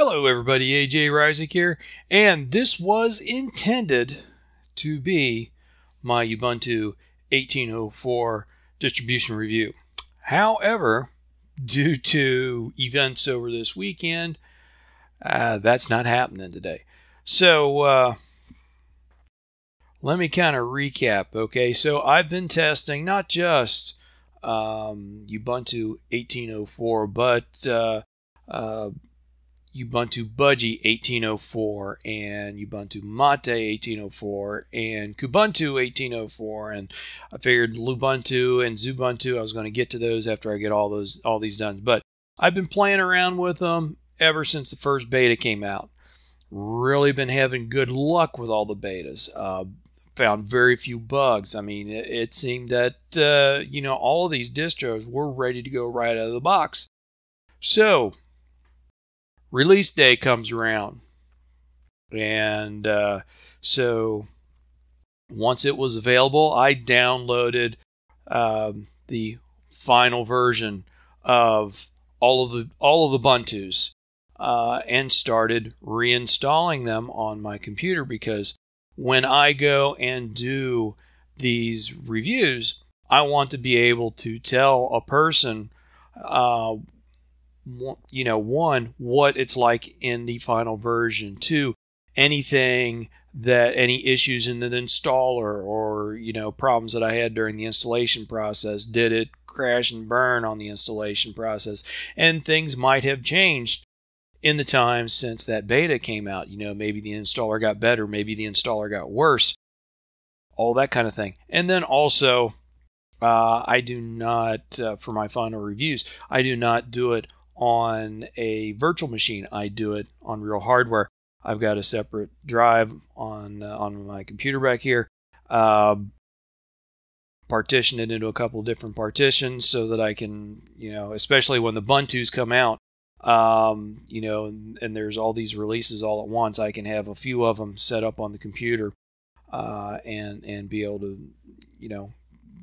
Hello everybody, AJ Ryzik here, and this was intended to be my Ubuntu 18.04 distribution review. However, due to events over this weekend, that's not happening today. So let me kind of recap, okay? So I've been testing not just Ubuntu 18.04, but Ubuntu Budgie 18.04 and Ubuntu Mate 18.04 and Kubuntu 18.04, and I figured Lubuntu and Xubuntu, I was going to get to those after I get all these done. But I've been playing around with them ever since the first beta came out. Really been having good luck with all the betas. Found very few bugs. I mean, it seemed that all of these distros were ready to go right out of the box. So release day comes around, and so once it was available, I downloaded the final version of all of the Ubuntus and started reinstalling them on my computer, because when I go and do these reviews, I want to be able to tell a person one, what it's like in the final version, two, any issues in the installer, or problems that I had during the installation process. Did it crash and burn on the installation process? And things might have changed in the time since that beta came out. Maybe the installer got better, maybe the installer got worse, all that kind of thing. And then also, I do not, for my final reviews, I do not do it on a virtual machine. I do it on real hardware. I've got a separate drive on my computer back here, partition it into a couple different partitions so that I can, especially when the Ubuntus come out, and there's all these releases all at once, I can have a few of them set up on the computer, and be able to,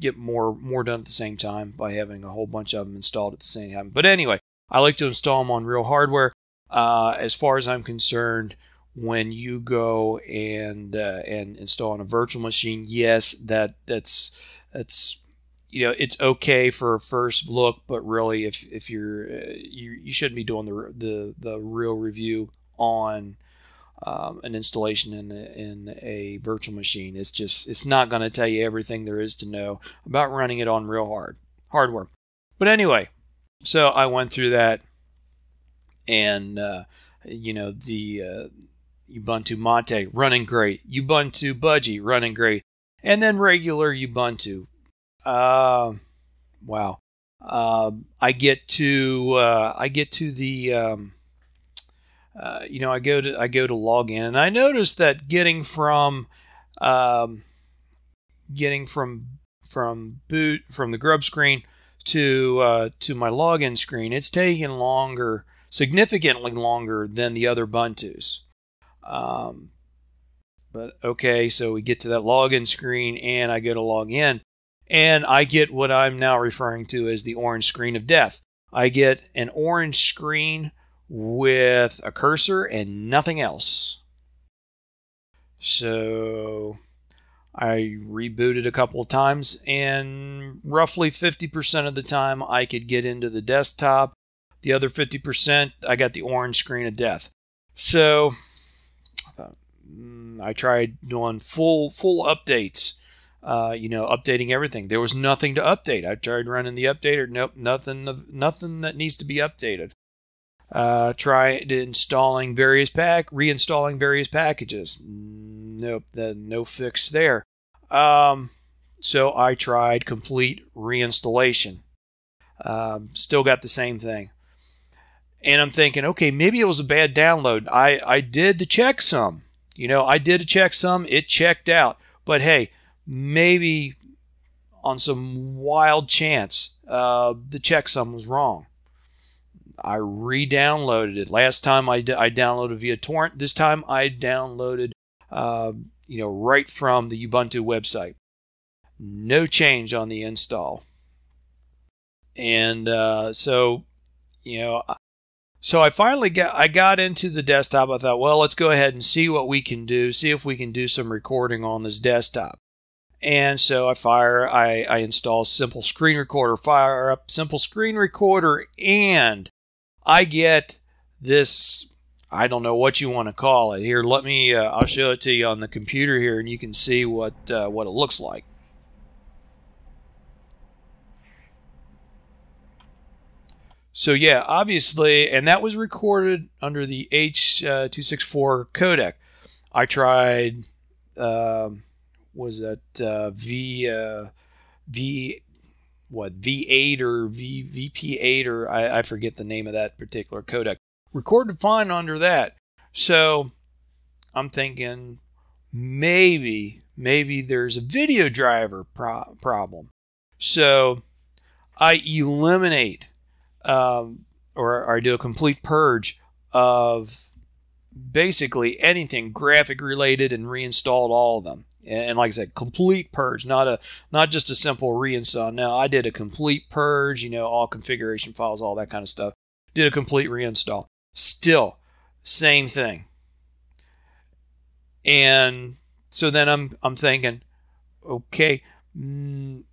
get more done at the same time by having a whole bunch of them installed at the same time. But anyway, I like to install them on real hardware. As far as I'm concerned, when you go and install on a virtual machine, yes, that's it's okay for a first look, but really, if you shouldn't be doing the real review on an installation in a virtual machine. It's not going to tell you everything there is to know about running it on real hardware. But anyway, so I went through that, and the Ubuntu Mate running great, Ubuntu Budgie running great, and then regular Ubuntu. Wow. I get to the I go to log in, and I noticed that getting from the grub screen to my login screen, it's taking longer, significantly longer than the other Ubuntus. But okay, so we get to that login screen, and I go to log in, and I get what I'm now referring to as the orange screen of death. I get an orange screen with a cursor and nothing else. So I rebooted a couple of times, and roughly 50% of the time I could get into the desktop. The other 50%, I got the orange screen of death. So I tried doing full updates, updating everything. There was nothing to update. I tried running the updater. Nope, nothing that needs to be updated. Tried reinstalling various packages. Nope, no fix there. So I tried complete reinstallation. Still got the same thing. And I'm thinking, okay, maybe it was a bad download. I did the checksum. I did a checksum. It checked out. But hey, maybe on some wild chance, the checksum was wrong. I re-downloaded it. Last time I downloaded via torrent. This time I downloaded, right from the Ubuntu website. No change on the install. And so, So I got into the desktop. I thought, well, let's go ahead and see what we can do, see if we can do some recording on this desktop. And so I install Simple Screen Recorder, fire up Simple Screen Recorder, and I get this, I don't know what you want to call it. Here, let me, I'll show it to you on the computer here, and you can see what it looks like. So yeah, obviously, and that was recorded under the H.264 codec. I tried, was that V8 or VP8, or I forget the name of that particular codec. Recorded fine under that. So I'm thinking maybe there's a video driver problem. So I eliminate or I do a complete purge of basically anything graphic related and reinstalled all of them. And like I said, complete purge, not just a simple reinstall. No, I did a complete purge, you know, all configuration files, all that kind of stuff. Did a complete reinstall. Still, same thing. And so then I'm thinking, okay, and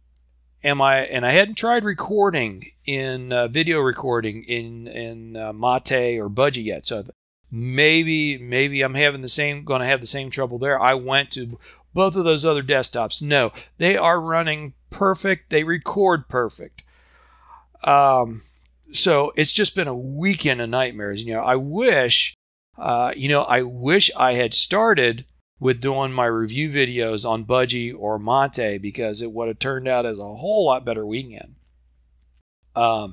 I hadn't tried recording in video recording in Mate or Budgie yet, so maybe I'm going to have the same trouble there. I went to both of those other desktops. No, they are running perfect. They record perfect. So it's just been a weekend of nightmares. You know, I wish I had started with doing my review videos on Budgie or Mate, because it would have turned out as a whole lot better weekend. But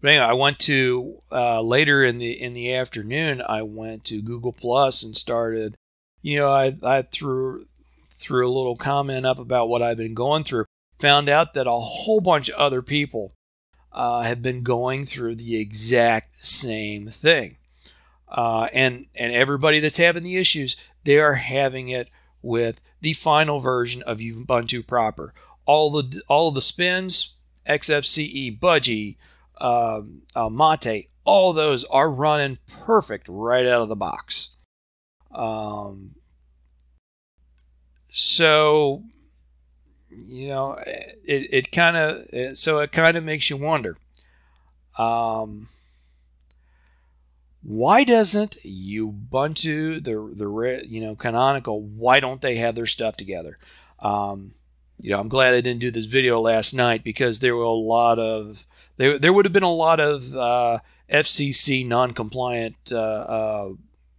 anyway, I went to later in the afternoon. I went to Google Plus and started. You know, I threw a little comment up about what I've been going through. Found out that a whole bunch of other people have been going through the exact same thing, and everybody that's having the issues, they are having it with the final version of Ubuntu proper. All of the spins, XFCE, Budgie, Mate, all those are running perfect right out of the box. So, you know, it kind of makes you wonder. Why doesn't Ubuntu, the Canonical, why don't they have their stuff together? I'm glad I didn't do this video last night, because there were there would have been a lot of FCC non-compliant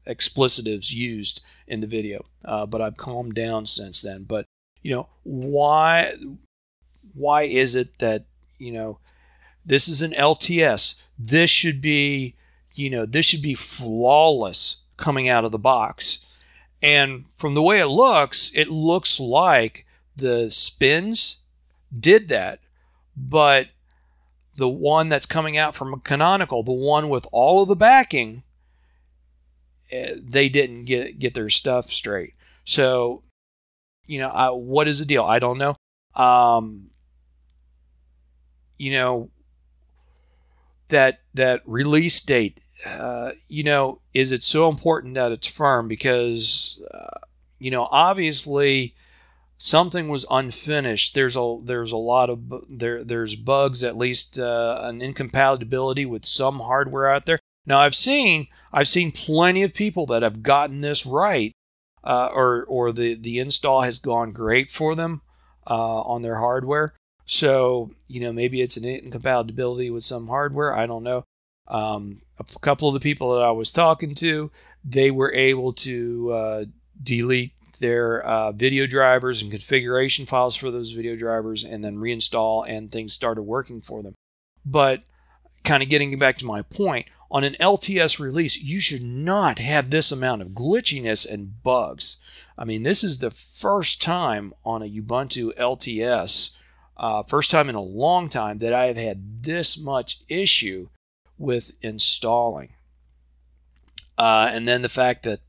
explicitives used in the video, but I've calmed down since then. But why is it that this is an LTS? This should be flawless coming out of the box. And from the way it looks like the spins did that, but the one that's coming out from a Canonical, the one with all of the backing, they didn't get their stuff straight. So, what is the deal? I don't know. That release date, is it so important that it's firm? Because, obviously something was unfinished. There's a lot of there's bugs, at least an incompatibility with some hardware out there. Now I've seen plenty of people that have gotten this right, or the install has gone great for them on their hardware. So maybe it's an incompatibility with some hardware. I don't know. A couple of the people that I was talking to, they were able to delete their video drivers and configuration files for those video drivers, and then reinstall, and things started working for them. But kind of getting back to my point, on an LTS release, you should not have this amount of glitchiness and bugs. I mean, this is the first time on a Ubuntu LTS, first time in a long time, that I have had this much issue with installing. And then the fact that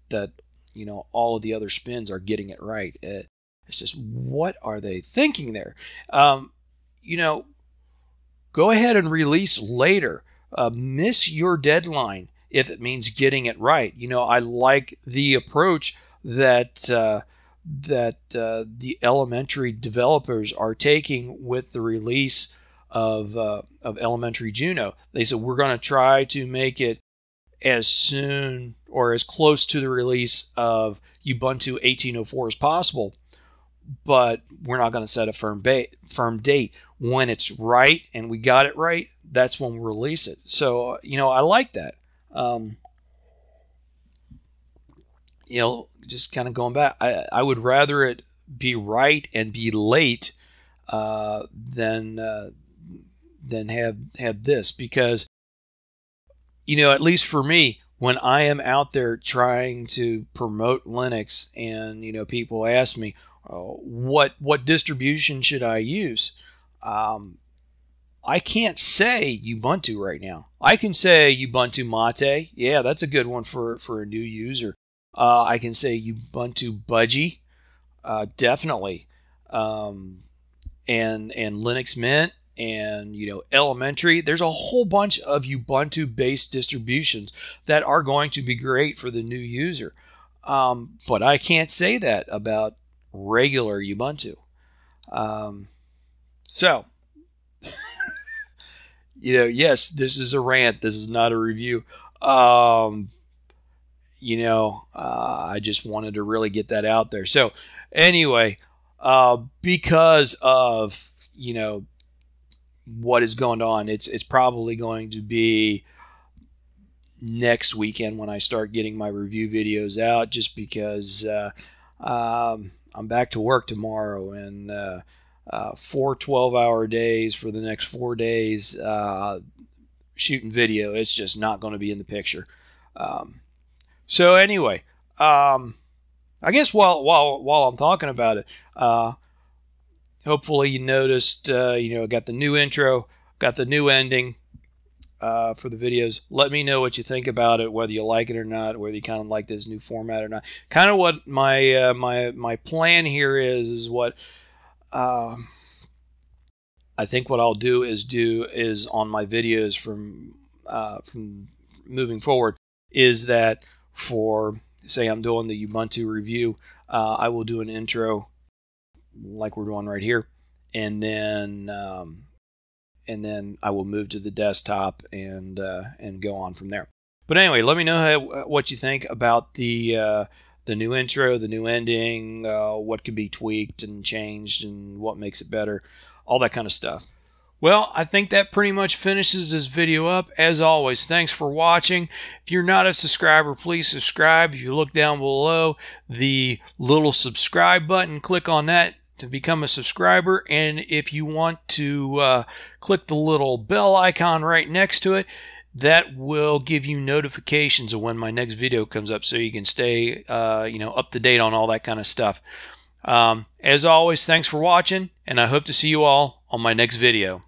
all of the other spins are getting it right. It's just, what are they thinking there? Go ahead and release later. Miss your deadline if it means getting it right. You know, I like the approach that the elementary developers are taking with the release of Elementary Juno. They said we're going to try to make it as soon or as close to the release of Ubuntu 18.04 as possible, but we're not going to set a firm date. When it's right and we got it right, that's when we'll release it. So, you know, I like that. You know, just kind of going back, I would rather it be right and be late than have this, because, you know, at least for me, when I am out there trying to promote Linux and, you know, people ask me, what distribution should I use? I can't say Ubuntu right now. I can say Ubuntu Mate. Yeah, that's a good one for a new user. I can say Ubuntu Budgie, definitely, and Linux Mint, and, you know, Elementary. There's a whole bunch of Ubuntu-based distributions that are going to be great for the new user, but I can't say that about regular Ubuntu. So, you know, yes, this is a rant. This is not a review. You know, I just wanted to really get that out there. So, anyway, because of, you know, what is going on, it's probably going to be next weekend when I start getting my review videos out, just because I'm back to work tomorrow, and 4 12-hour days for the next 4 days shooting video. It's just not going to be in the picture. So anyway, I guess while I'm talking about it, hopefully you noticed, you know, got the new intro, got the new ending for the videos. Let me know what you think about it, whether you like it or not, whether you kind of like this new format or not. Kind of what my my plan here is what I think what I'll do is on my videos from moving forward, is that for, say, I'm doing the Ubuntu review, I will do an intro like we're doing right here, and then I will move to the desktop and go on from there. But anyway, let me know what you think about the new intro, the new ending, what could be tweaked and changed, and what makes it better, all that kind of stuff. Well, I think that pretty much finishes this video up. As always, thanks for watching. If you're not a subscriber, please subscribe. If you look down below, the little subscribe button, click on that to become a subscriber. And if you want to click the little bell icon right next to it, that will give you notifications of when my next video comes up, so you can stay you know, up to date on all that kind of stuff. As always, thanks for watching, and I hope to see you all on my next video.